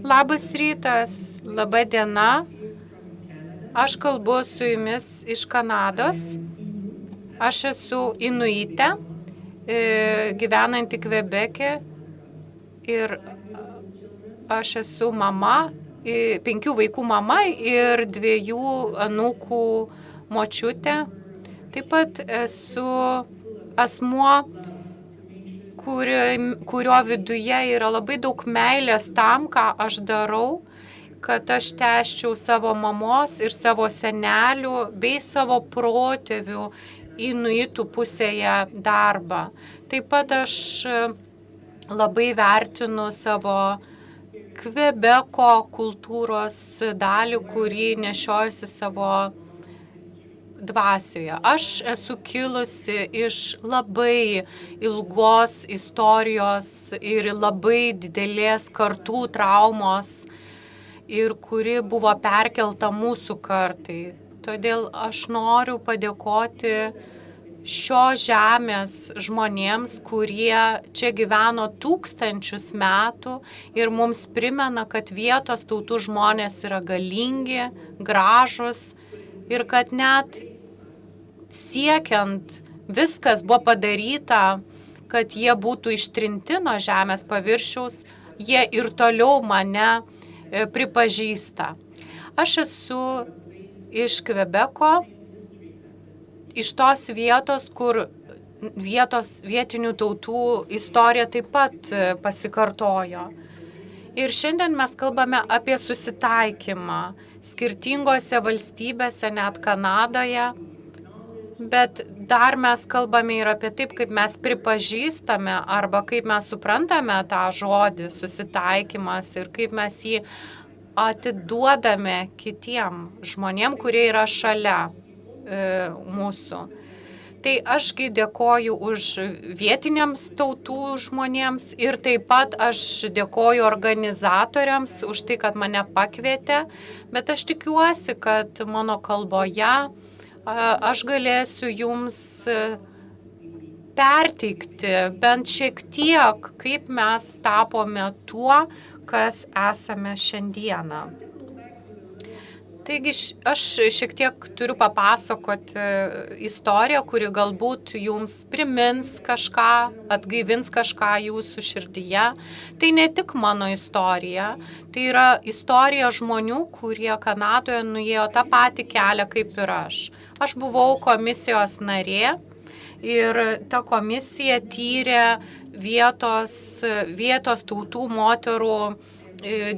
Labas rytas, laba diena. Aš kalbu su jumis iš Kanados. Aš esu inuitė, gyvenanti Kvebeke ir aš esu mama, 5 vaikų mama ir 2 anūkų močiutė. Taip pat esu asmuo, kurio viduje yra labai daug meilės tam, ką aš darau, kad aš tęsčiau savo mamos ir savo senelių bei savo protėvių inuitų pusėje darbą. Taip pat aš labai vertinu savo Kvebeko kultūros dalį, kurį nešiojasi savo dvasioje. Aš esu kilusi iš labai ilgos istorijos ir labai didelės kartų traumos, ir kuri buvo perkelta mūsų kartai. Todėl aš noriu padėkoti šios žemės žmonėms, kurie čia gyveno tūkstančius metų ir mums primena, kad vietos tautų žmonės yra galingi, gražus ir kad net siekiant viskas buvo padaryta, kad jie būtų ištrinti nuo žemės paviršiaus, jie ir toliau mane pripažįsta. Aš esu iš Kvebeko, iš tos vietos, kur vietinių tautų istorija taip pat pasikartojo. Ir šiandien mes kalbame apie susitaikymą skirtingose valstybėse, net Kanadoje, bet dar mes kalbame ir apie taip, kaip mes pripažįstame arba kaip mes suprantame tą žodį susitaikymas ir kaip mes jį atiduodame kitiem žmonėm, kurie yra šalia mūsų. Tai ašgi dėkoju už vietiniams tautų žmonėms ir taip pat aš dėkoju organizatoriams už tai, kad mane pakvietė, bet aš tikiuosi, kad mano kalboje aš galėsiu jums perteikti bent šiek tiek, kaip mes tapome tuo, kas esame šiandieną. Taigi aš šiek tiek turiu papasakoti istoriją, kuri galbūt jums primins kažką, atgaivins kažką jūsų širdyje. Tai ne tik mano istorija, tai yra istorija žmonių, kurie Kanadoje nuėjo tą patį kelią kaip ir aš. Aš buvau komisijos narė ir ta komisija tyrė vietos tautų moterų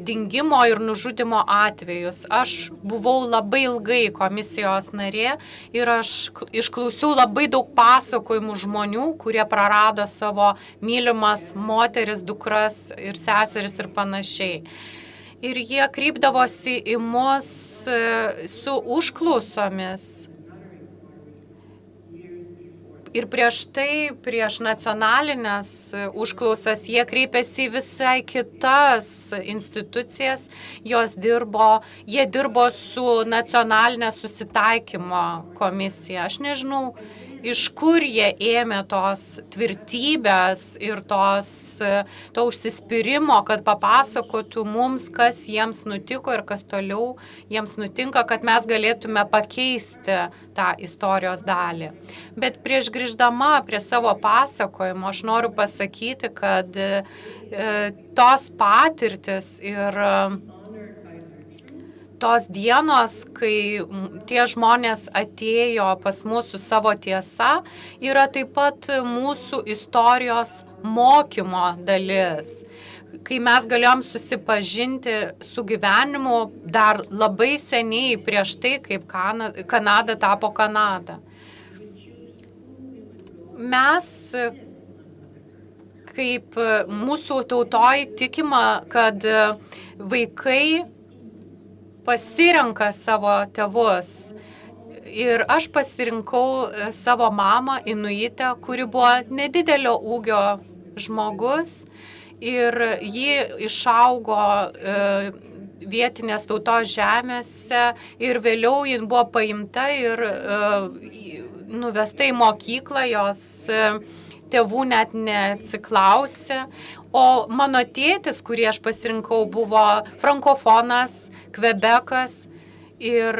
dingimo ir nužudimo atvejus. Aš buvau labai ilgai komisijos narė ir aš išklausiau labai daug pasakojimų žmonių, kurie prarado savo mylimas moteris, dukras ir seseris ir panašiai. Ir jie kreipdavosi į mus su užklausomis. Ir prieš nacionalinės užklausas, jie kreipėsi į visai kitas institucijas, jie dirbo su nacionalinė susitaikymo komisija. Aš nežinau, iš kur jie ėmė tos tvirtybės ir to užsispyrimo, kad papasakotų mums, kas jiems nutiko ir kas toliau jiems nutinka, kad mes galėtume pakeisti tą istorijos dalį. Bet prieš grįždama prie savo pasakojimo, aš noriu pasakyti, kad tos patirtis ir tos dienos, kai tie žmonės atėjo pas mus su savo tiesa, yra taip pat mūsų istorijos mokymo dalis. Kai mes galėjom susipažinti su gyvenimu dar labai seniai prieš tai, kaip Kanada tapo Kanada. Mes, kaip mūsų tautoj tikima, kad vaikai pasirenka savo tėvus. Ir aš pasirinkau savo mamą inuitę, kuri buvo nedidelio ūgio žmogus ir ji išaugo vietinės tautos žemėse ir vėliau ji buvo paimta ir nuvesta į mokyklą, jos tėvų net neatsiklausė. O mano tėtis, kurį aš pasirinkau, buvo frankofonas, Kvebekas ir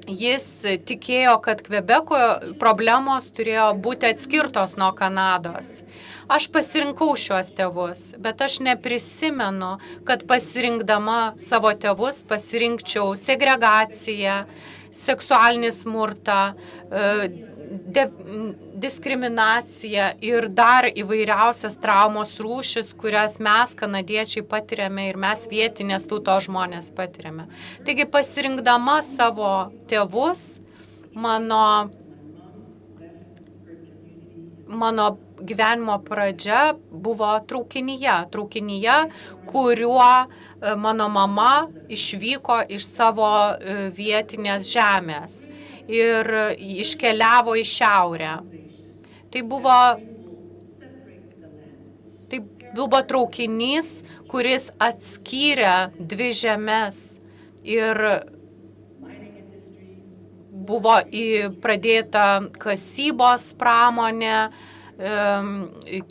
jis tikėjo, kad Kvebeko problemos turėjo būti atskirtos nuo Kanados. Aš pasirinkau šiuos tėvus, bet aš neprisimenu, kad pasirinkdama savo tėvus pasirinkčiau segregaciją, seksualinį smurtą, diskriminaciją ir dar įvairiausias traumos rūšis, kurias mes, kanadiečiai, patiriame ir mes vietinės tautos žmonės patiriame. Taigi pasirinkdama savo tėvus, mano gyvenimo pradžia buvo traukinyje, kuriuo mano mama išvyko iš savo vietinės žemės ir iškeliavo į šiaurę. Tai buvo traukinys, kuris atskyrė dvi žemes ir buvo pradėta kasybos pramonė,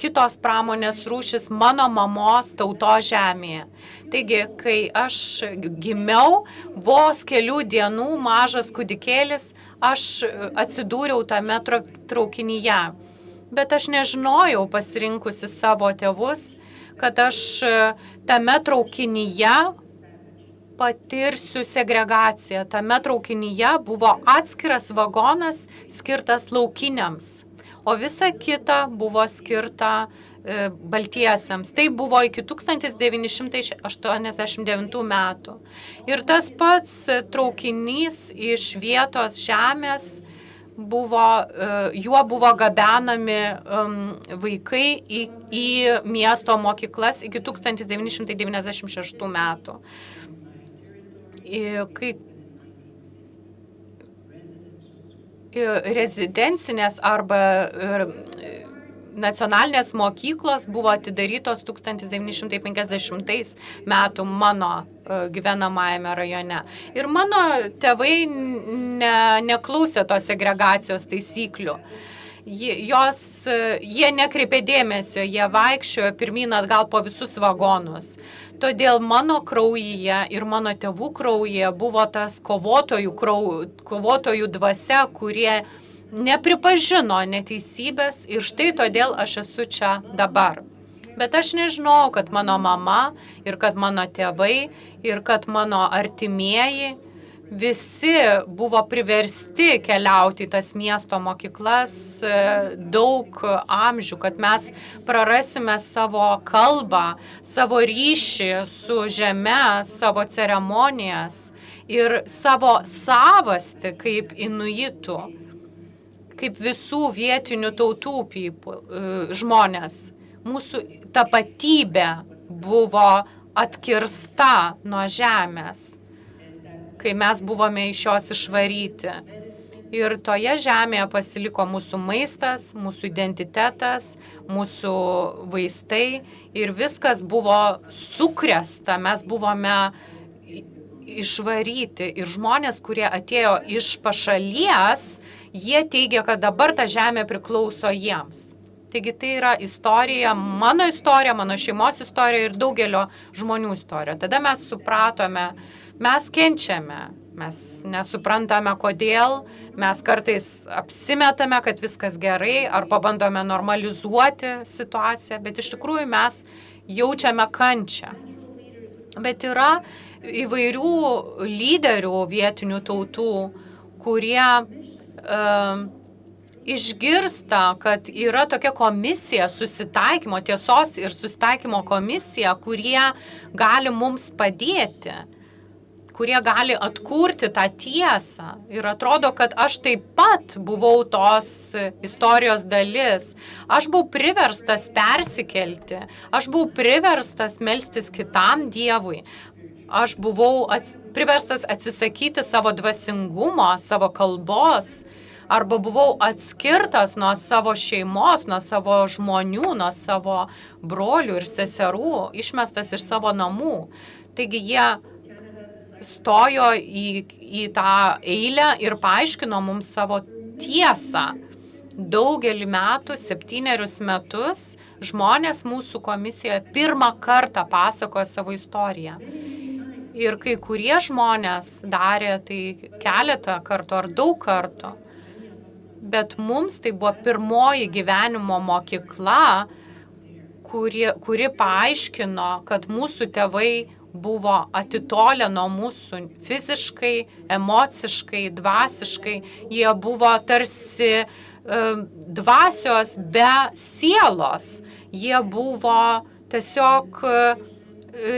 kitos pramonės rūšis mano mamos tautos žemėje. Taigi, kai aš gimiau, vos kelių dienų mažas kūdikėlis, aš atsidūriau tame traukinyje. Bet aš nežinojau, pasirinkusi savo tėvus, kad aš tame traukinyje patirsiu segregaciją. Tame traukinyje buvo atskiras vagonas skirtas laukiniams, o visa kita buvo skirta baltiesiems. Tai buvo iki 1989 metų. Ir tas pats traukinys iš vietos žemės juo buvo gabenami vaikai į miesto mokyklas iki 1996 metų. Kai rezidencinės arba nacionalinės mokyklos buvo atidarytos 1950 metų mano gyvenamajame rajone. Ir mano tėvai neklausė tos segregacijos taisyklių. Jie nekreipė dėmesio, jie vaikščiojo pirmyn atgal po visus vagonus. Todėl mano kraujyje ir mano tėvų kraujyje buvo tas kovotojų dvasia, kurie nepripažino neteisybės ir štai todėl aš esu čia dabar. Bet aš nežinau, kad mano mama ir kad mano tėvai ir kad mano artimieji visi buvo priversti keliauti į tas miesto mokyklas daug amžių, kad mes prarasime savo kalbą, savo ryšį su žeme, savo ceremonijas ir savo savastį kaip inuitų, kaip visų vietinių tautų žmonės. Mūsų tapatybė buvo atkirsta nuo žemės, kai mes buvome iš jos išvaryti. Ir toje žemėje pasiliko mūsų maistas, mūsų identitetas, mūsų vaistai ir viskas buvo sukrėsta, mes buvome išvaryti. Ir žmonės, kurie atėjo iš pašalies, jie teigia, kad dabar ta žemė priklauso jiems. Taigi tai yra istorija, mano šeimos istorija ir daugelio žmonių istorija. Tada mes supratome, mes kenčiame, mes nesuprantame kodėl, mes kartais apsimetame, kad viskas gerai ar pabandome normalizuoti situaciją, bet iš tikrųjų mes jaučiame kančią. Bet yra įvairių lyderių vietinių tautų, kurie išgirsta, kad yra tokia komisija susitaikymo, tiesos ir susitaikymo komisija, kurie gali mums padėti, kurie gali atkurti tą tiesą. Ir atrodo, kad aš taip pat buvau tos istorijos dalis. Aš buvau priverstas persikelti, aš buvau priverstas melstis kitam Dievui. Aš buvau priverstas atsisakyti savo dvasingumo, savo kalbos, arba buvau atskirtas nuo savo šeimos, nuo savo žmonių, nuo savo brolių ir seserų, išmestas iš savo namų. Taigi jie stojo į tą eilę ir paaiškino mums savo tiesą. daugelį metų, 7 metus, žmonės mūsų komisijoje pirmą kartą pasakojo savo istoriją. Ir kai kurie žmonės darė tai keletą kartų ar daug kartų. Bet mums tai buvo pirmoji gyvenimo mokykla, kuri paaiškino, kad mūsų tėvai buvo atitolę nuo mūsų fiziškai, emociškai, dvasiškai. Jie buvo tarsi dvasios be sielos. Jie buvo tiesiog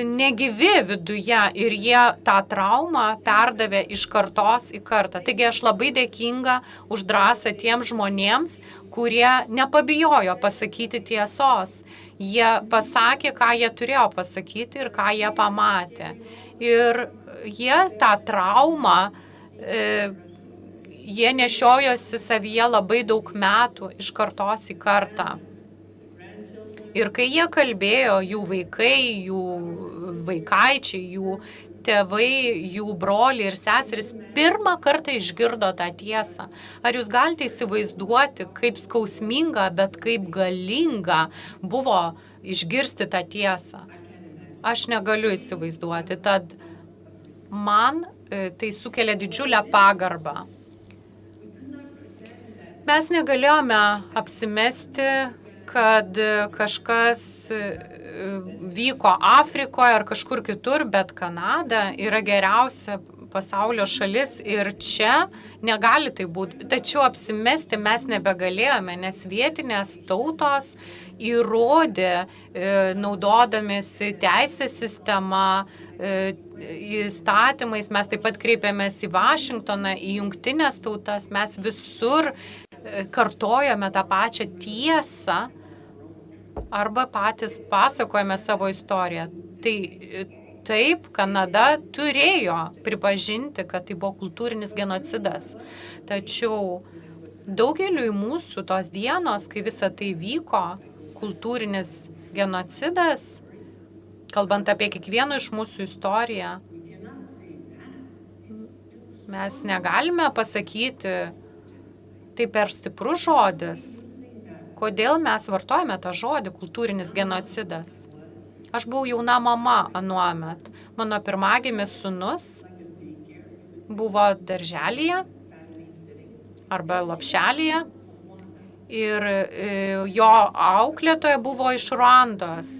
negyvi viduje ir jie tą traumą perdavė iš kartos į kartą. Taigi aš labai dėkinga už drąsą tiems žmonėms, kurie nepabijojo pasakyti tiesos. Jie pasakė, ką jie turėjo pasakyti ir ką jie pamatė. Ir jie tą traumą, jie nešiojosi savyje labai daug metų iš kartos į kartą. Ir kai jie kalbėjo, jų vaikai, jų vaikaičiai, jų tėvai, jų broliai ir seserys pirmą kartą išgirdo tą tiesą. Ar jūs galite įsivaizduoti, kaip skausminga, bet kaip galinga buvo išgirsti tą tiesą? Aš negaliu įsivaizduoti, tad man tai sukelia didžiulę pagarbą. Mes negalėjome apsimesti, kad kažkas vyko Afrikoje ar kažkur kitur, bet Kanada yra geriausia pasaulio šalis ir čia negali tai būti. Tačiau apsimesti mes nebegalėjome, nes vietinės tautos įrodė, naudodamėsi teisės sistema, įstatymais, mes taip pat kreipėmės į Vašingtoną, į jungtinės tautas, mes visur kartojame tą pačią tiesą, arba patys pasakojame savo istoriją. Tai taip, Kanada turėjo pripažinti, kad tai buvo kultūrinis genocidas. Tačiau daugeliui mūsų tos dienos, kai visa tai vyko, kultūrinis genocidas, kalbant apie kiekvieno iš mūsų istoriją, mes negalime pasakyti, tai per stiprus žodis. Kodėl mes vartojame tą žodį kultūrinis genocidas? Aš buvau jauna mama anuomet. Mano pirmagimis sūnus buvo darželyje arba lopšelyje ir jo auklėtoja buvo iš Ruandos.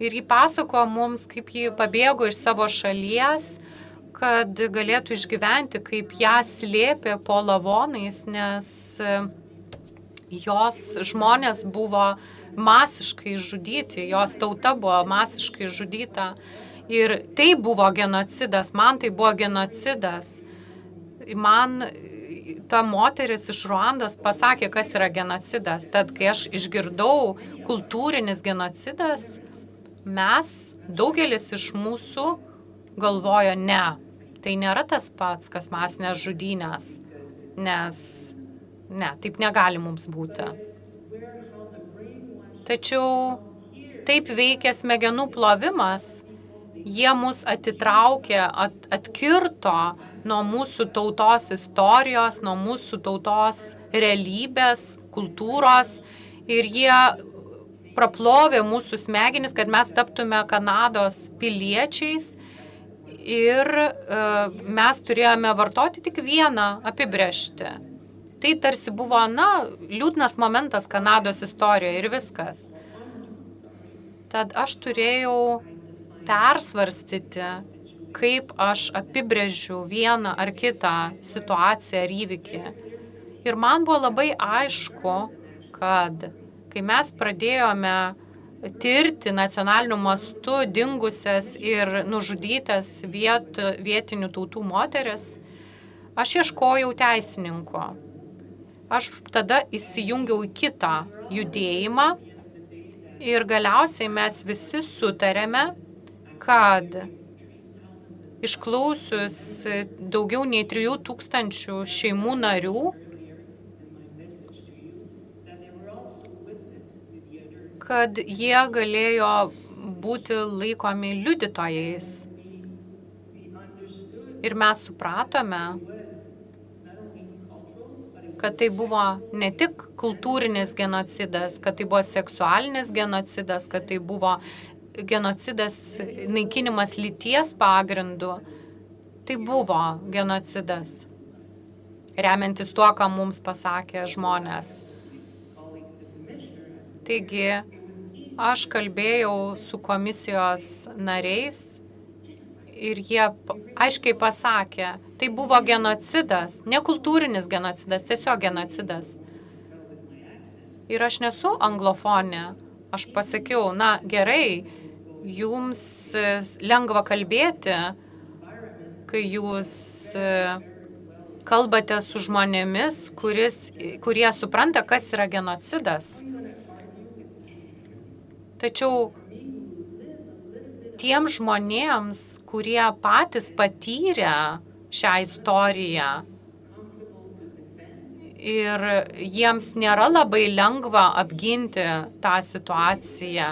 Ir ji pasakojo mums, kaip ji pabėgo iš savo šalies, kad galėtų išgyventi, kaip ją slėpė po lavonais, nes jos žmonės buvo masiškai žudyti, jos tauta buvo masiškai žudyta. Ir tai buvo genocidas, man tai buvo genocidas. Man ta moteris iš Ruandos pasakė, kas yra genocidas. Tad, kai aš išgirdau kultūrinis genocidas, mes, daugelis iš mūsų, galvojo, ne, tai nėra tas pats, kas masinės žudynės, nes ne, taip negali mums būti. Tačiau taip veikia smegenų plovimas, jie mus atitraukė, atkirto nuo mūsų tautos istorijos, nuo mūsų tautos realybės, kultūros ir jie praplovė mūsų smegenis, kad mes taptume Kanados piliečiais ir mes turėjome vartoti tik vieną apibrėžtį. Tai tarsi buvo, liūdnas momentas Kanados istorijoje ir viskas. Tad aš turėjau persvarstyti, kaip aš apibrėžiu vieną ar kitą situaciją ar įvykį. Ir man buvo labai aišku, kad kai mes pradėjome tirti nacionaliniu mastu dingusias ir nužudytas vietinių tautų moteris, aš ieškojau teisininko. Aš tada įsijungiau į kitą judėjimą ir galiausiai mes visi sutarėme, kad išklausius daugiau nei 3000 šeimų narių, kad jie galėjo būti laikomi liudytojais. Ir mes supratome, kad tai buvo ne tik kultūrinis genocidas, kad tai buvo seksualinis genocidas, kad tai buvo genocidas, naikinimas lyties pagrindu. Tai buvo genocidas, remiantis tuo, ką mums pasakė žmonės. Taigi, aš kalbėjau su komisijos nariais ir jie aiškiai pasakė, tai buvo genocidas, ne kultūrinis genocidas, tiesiog genocidas. Ir aš nesu anglofonė. Aš pasakiau, na gerai, jums lengva kalbėti, kai jūs kalbate su žmonėmis, kurie supranta, kas yra genocidas. Tačiau tiem žmonėms, kurie patys patyrė šią istoriją ir jiems nėra labai lengva apginti tą situaciją,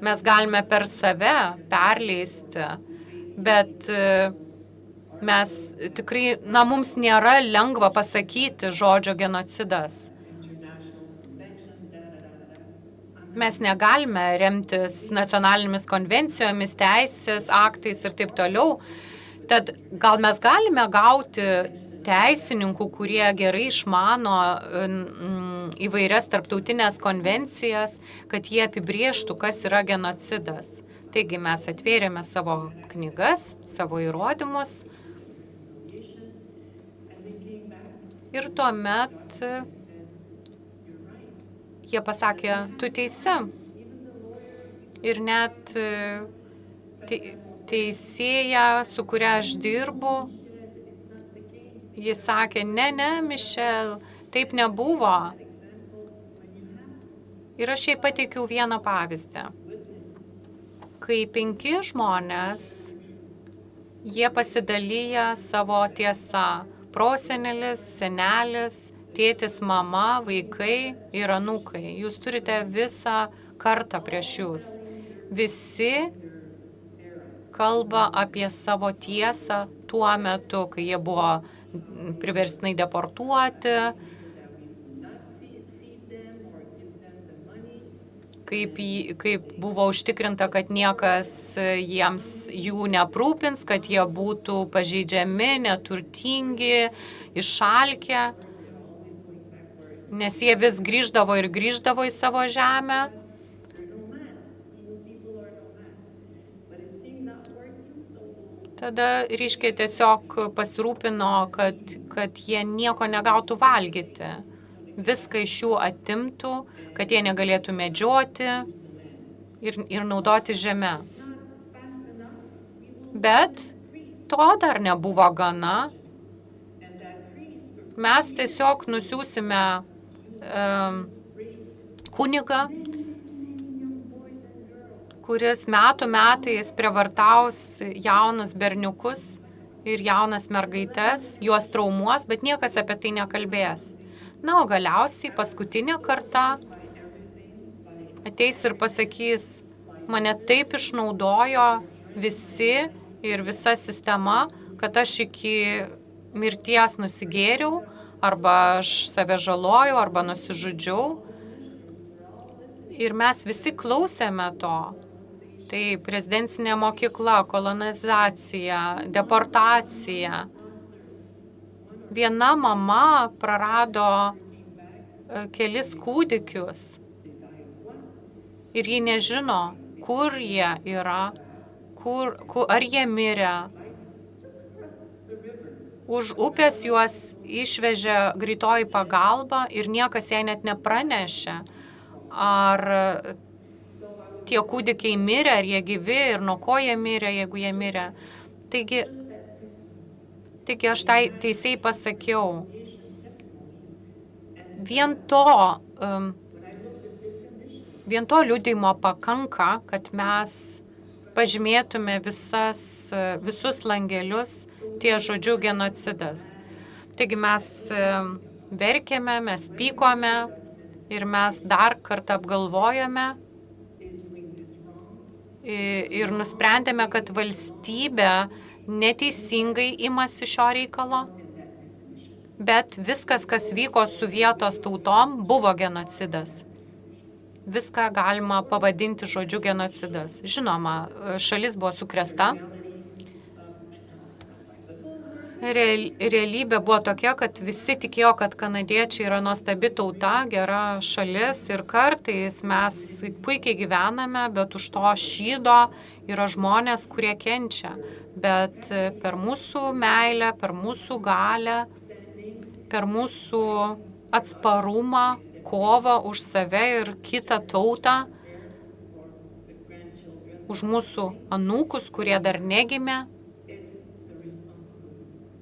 mes galime per save perleisti, bet mes tikrai, mums nėra lengva pasakyti žodžio genocidas. Mes negalime remtis nacionalinėmis konvencijomis, teisės aktais ir taip toliau. Tad gal mes galime gauti teisininkų, kurie gerai išmano įvairias tarptautinės konvencijas, kad jie apibrėžtų, kas yra genocidas. Taigi mes atvėrėme savo knygas, savo įrodymus ir tuomet jie pasakė, tu teisi. Ir net teisėja, su kuria aš dirbu, jis sakė, ne, Mišel, taip nebuvo. Ir aš jai pateikiau vieną pavyzdį. Kai 5 žmonės, jie pasidalyja savo tiesą. Prosenelis, senelis, tėtis, mama, vaikai ir anūkai. Jūs turite visą kartą prieš jūs. Visi kalba apie savo tiesą tuo metu, kai jie buvo priverstinai deportuoti, kaip buvo užtikrinta, kad niekas jų neaprūpins, kad jie būtų pažeidžiami, neturtingi, išalkę. Nes jie vis grįždavo į savo žemę. Tada ryškiai tiesiog pasirūpino, kad jie nieko negautų valgyti. Viską iš jų atimtų, kad jie negalėtų medžioti ir naudoti žemę. Bet to dar nebuvo gana. Mes tiesiog nusiųsime kunigą, kuris metais prievartaus jaunus berniukus ir jaunas mergaites, juos traumuos, bet niekas apie tai nekalbės. Na, o galiausiai paskutinę kartą ateis ir pasakys, mane taip išnaudojo visi ir visa sistema, kad aš iki mirties nusigėriau, arba aš save žalojau, arba nusižudžiau. Ir mes visi klausėme to. Tai prezidencinė mokykla, kolonizacija, deportacija. Viena mama prarado kelis kūdikius ir ji nežino, kur jie yra, ar jie mirė. Už upės juos išvežė greitoji pagalba ir niekas jai net nepranešė, ar tie kūdikiai mirė, ar jie gyvi ir nuo ko jie mirė, jeigu jie mirė. Taigi aš tai teisėjai pasakiau, vien to liudijimo pakanka, kad mes pažymėtume visus langelius ties žodžiu genocidas. Taigi mes verkėme, mes pykome ir mes dar kartą apgalvojome ir nusprendėme, kad valstybė neteisingai imasi šio reikalo bet viskas, kas vyko su vietos tautom, buvo genocidas. Viską galima pavadinti žodžiu genocidas. Žinoma, šalis buvo sukrėsta. Realybė buvo tokia, kad visi tikėjo, kad kanadiečiai yra nuostabi tauta, gera šalis ir kartais mes puikiai gyvename, bet už to šydo yra žmonės, kurie kenčia. Bet per mūsų meilę, per mūsų galę, per mūsų atsparumą, kovą už save ir kitą tautą, už mūsų anūkus, kurie dar negimė,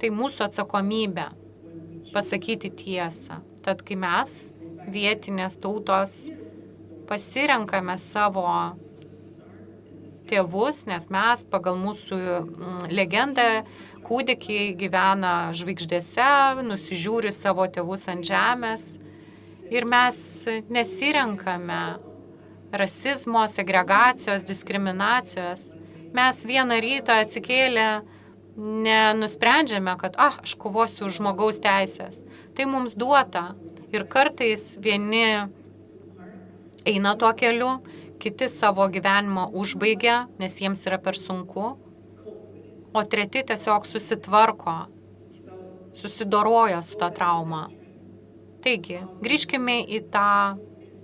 tai mūsų atsakomybė pasakyti tiesą. Tad kai mes, vietinės tautos, pasirenkame savo tėvus, nes mes pagal mūsų legendą kūdikiai gyvena žvaigždėse, nusižiūri savo tėvus ant žemės ir mes nesirenkame rasizmo, segregacijos, diskriminacijos. Mes vieną rytą atsikėlę nenusprendžiame, kad aš kovosiu už žmogaus teisės. Tai mums duota. Ir kartais vieni eina tuo keliu, kiti savo gyvenimą užbaigia, nes jiems yra per sunku, o treti tiesiog susitvarko, susidoroja su tą traumą. Taigi, grįžkime į tą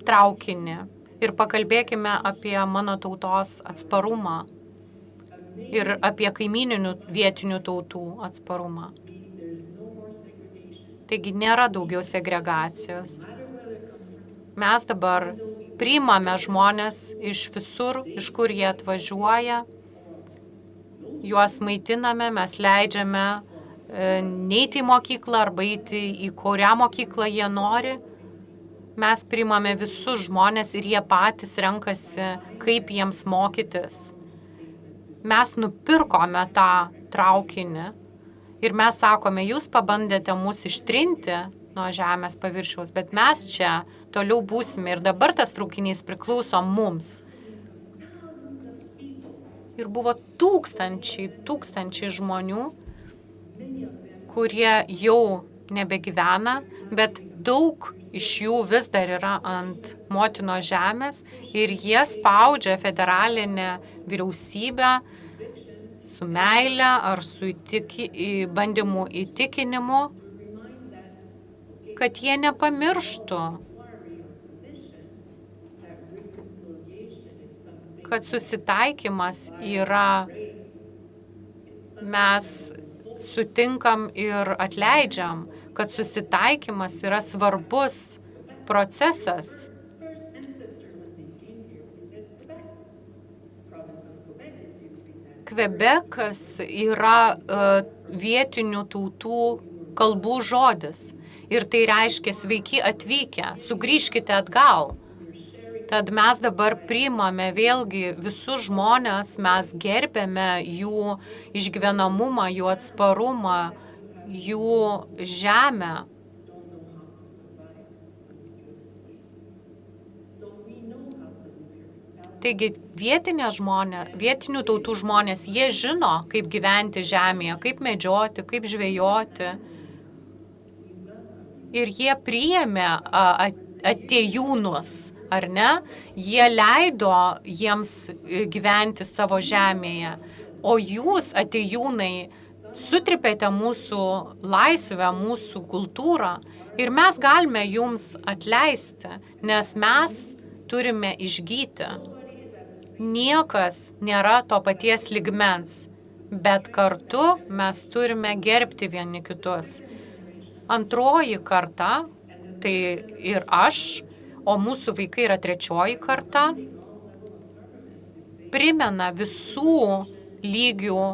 traukinį ir pakalbėkime apie mano tautos atsparumą ir apie kaimyninių vietinių tautų atsparumą. Taigi nėra daugiau segregacijos. Mes dabar priimame žmonės iš visur, iš kur jie atvažiuoja, juos maitiname, mes leidžiame neiti į mokyklą arba eiti į kurią mokyklą jie nori. Mes priimame visus žmonės ir jie patys renkasi, kaip jiems mokytis. Mes nupirkome tą traukinį ir mes sakome, jūs pabandėte mus ištrinti nuo žemės paviršiaus, bet mes čia toliau būsime ir dabar tas traukinys priklauso mums. Ir buvo tūkstančiai žmonių, kurie jau nebegyvena, bet daug iš jų vis dar yra ant motino žemės ir jie spaudžia federalinę vyriausybę su meile ar su bandymu įtikinimu, kad jie nepamirštų, kad susitaikymas yra, mes sutinkam ir atleidžiam, kad susitaikymas yra svarbus procesas. Kvebekas yra vietinių tautų kalbų žodis ir tai reiškia sveiki atvykę, sugrįžkite atgal. Tad mes dabar priimame vėlgi visus žmonės, mes gerbėme jų išgyvenamumą, jų atsparumą, jų žemę. Taigi vietinių tautų žmonės, jie žino, kaip gyventi žemėje, kaip medžioti, kaip žvejoti. Ir jie priėmė atėjūnus, ar ne? Jie leido jiems gyventi savo žemėje. O jūs, atėjūnai, sutripėte mūsų laisvę, mūsų kultūrą ir mes galime jums atleisti, nes mes turime išgyti. Niekas nėra to paties lygmens, bet kartu mes turime gerbti vieni kitus. Antroji karta, tai ir aš, o mūsų vaikai yra trečioji karta, primena visų lygių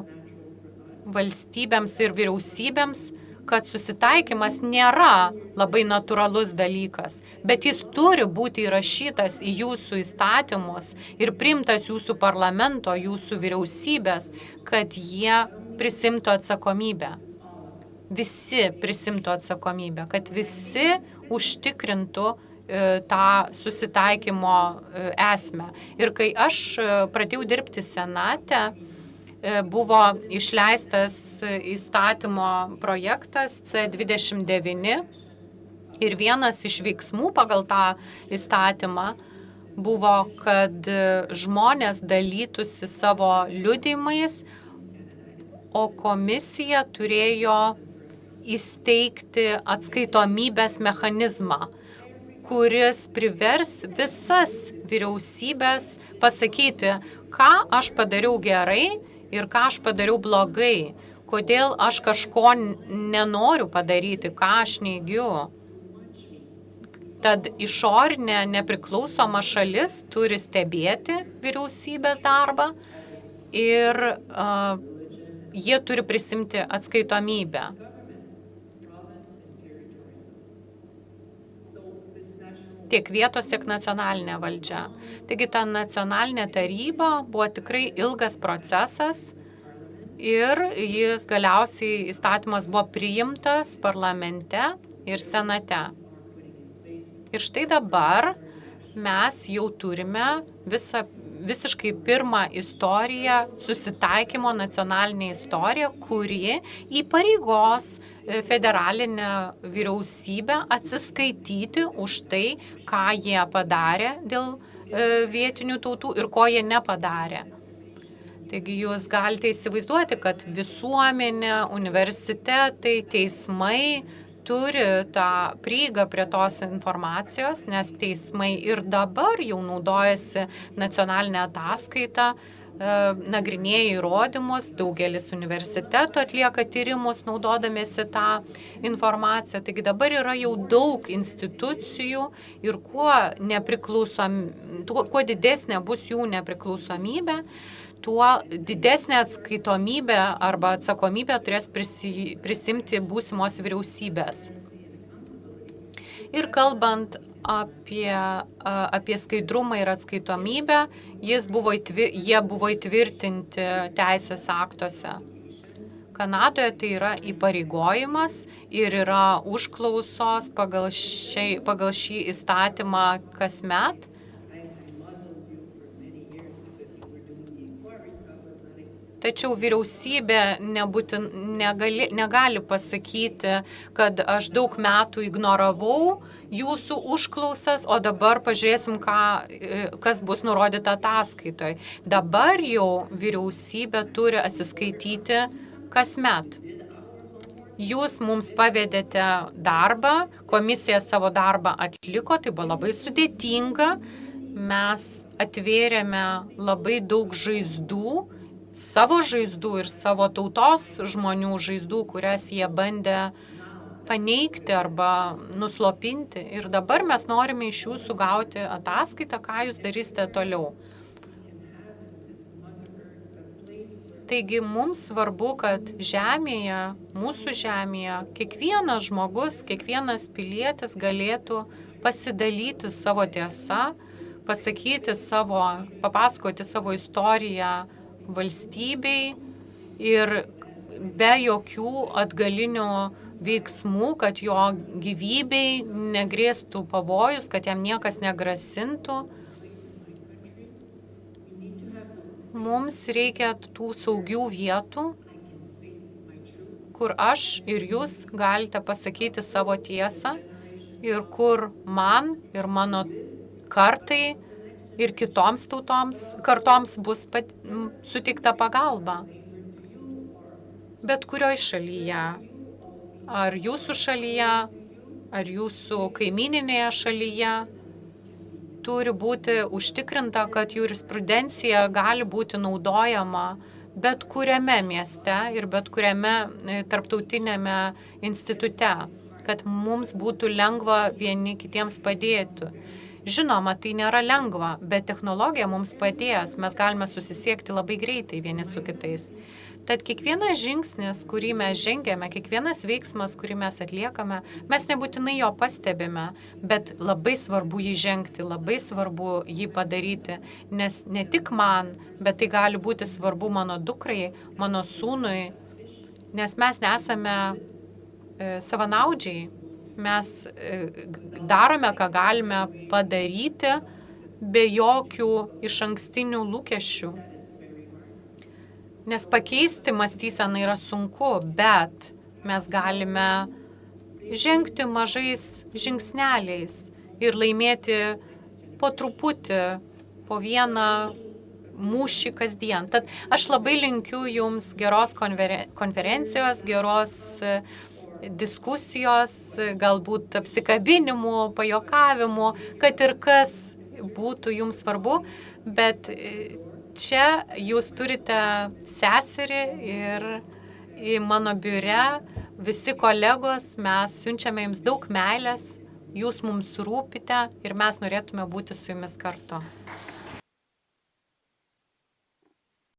valstybėms ir vyriausybėms, kad susitaikymas nėra labai natūralus dalykas, bet jis turi būti įrašytas į jūsų įstatymus ir priimtas jūsų parlamento, jūsų vyriausybės, kad jie prisimtų atsakomybę. Visi prisimtų atsakomybę, kad visi užtikrintų tą susitaikymo esmę. Ir kai aš pradėjau dirbti senate, buvo išleistas įstatymo projektas C29 ir vienas iš veiksmų pagal tą įstatymą buvo, kad žmonės dalytųsi savo liudijimais, o komisija turėjo įsteigti atskaitomybės mechanizmą, kuris privers visas vyriausybės pasakyti, ką aš padariau gerai ir ką aš padariau blogai, kodėl aš kažko nenoriu padaryti, ką aš neigiu. Tad išorinė nepriklausoma šalis turi stebėti vyriausybės darbą ir jie turi prisimti atskaitomybę. Tiek vietos, tiek nacionalinė valdžia. Taigi ta nacionalinė taryba buvo tikrai ilgas procesas ir jis galiausiai įstatymas buvo priimtas parlamente ir senate. Ir štai dabar mes jau turime visiškai pirmą istoriją, susitaikymo nacionalinę istoriją, kuri įpareigos federalinę vyriausybę atsiskaityti už tai, ką jie padarė dėl vietinių tautų ir ko jie nepadarė. Taigi jūs galite įsivaizduoti, kad visuomenė, universitetai, teismai turi tą prieigą prie tos informacijos, nes teismai ir dabar jau naudojasi nacionalinę ataskaitą, nagrinėja įrodymus, daugelis universitetų atlieka tyrimus naudodamiesi tą informaciją. Taigi dabar yra jau daug institucijų ir kuo didesnė bus jų nepriklausomybė, tuo didesnė atskaitomybė arba atsakomybė turės prisimti būsimos vyriausybės. Ir kalbant apie skaidrumą ir atskaitomybę, jie buvo įtvirtinti teisės aktuose. Kanadoje tai yra įpareigojimas ir yra užklausos pagal šį įstatymą kasmet. Tačiau vyriausybė negali pasakyti, kad aš daug metų ignoravau jūsų užklausas, o dabar pažiūrėsim, kas bus nurodyta ataskaitoje. Dabar jau vyriausybė turi atsiskaityti kasmet. Jūs mums pavedėte darbą, komisija savo darbą atliko, tai buvo labai sudėtinga. Mes atvėrėme labai daug žaizdų, savo žaizdų ir savo tautos žmonių žaizdų, kurias jie bandė paneigti arba nuslopinti. Ir dabar mes norime iš jūsų gauti ataskaitą, ką jūs darysite toliau. Taigi mums svarbu, kad žemėje, mūsų žemėje, kiekvienas žmogus, kiekvienas pilietis galėtų pasidalyti savo tiesą, papasakoti savo istoriją valstybei ir be jokių atgalinių veiksmų, kad jo gyvybei negrėstų pavojus, kad jam niekas negrasintų. Mums reikia tų saugių vietų, kur aš ir jūs galite pasakyti savo tiesą ir kur man ir mano kartai ir kitoms kartoms bus suteikta pagalba. Bet kurioj šalyje, ar jūsų šalyje, ar jūsų kaimyninėje šalyje, turi būti užtikrinta, kad jurisprudencija gali būti naudojama bet kuriame mieste ir bet kuriame tarptautinėme institute, kad mums būtų lengva vieni kitiems padėti. Žinoma, tai nėra lengva, bet technologija mums padės, mes galime susisiekti labai greitai vieni su kitais. Tad kiekvienas žingsnis, kurį mes žengėme, kiekvienas veiksmas, kurį mes atliekame, mes nebūtinai jo pastebime, bet labai svarbu jį žengti, labai svarbu jį padaryti, nes ne tik man, bet tai gali būti svarbu mano dukrai, mano sūnui, nes mes nesame savanaudžiai. Mes darome, ką galime padaryti be jokių išankstinių lūkesčių. Nes pakeisti mąstyseną yra sunku, bet mes galime žengti mažais žingsneliais ir laimėti po truputį, po vieną mūšį kasdien. Tad aš labai linkiu Jums geros konferencijos, geros diskusijos, galbūt apsikabinimų, pajokavimų, kad ir kas būtų Jums svarbu, bet čia Jūs turite seserį ir į mano biure visi kolegos, mes siunčiame Jums daug meilės, Jūs mums rūpite ir mes norėtume būti su Jumis kartu.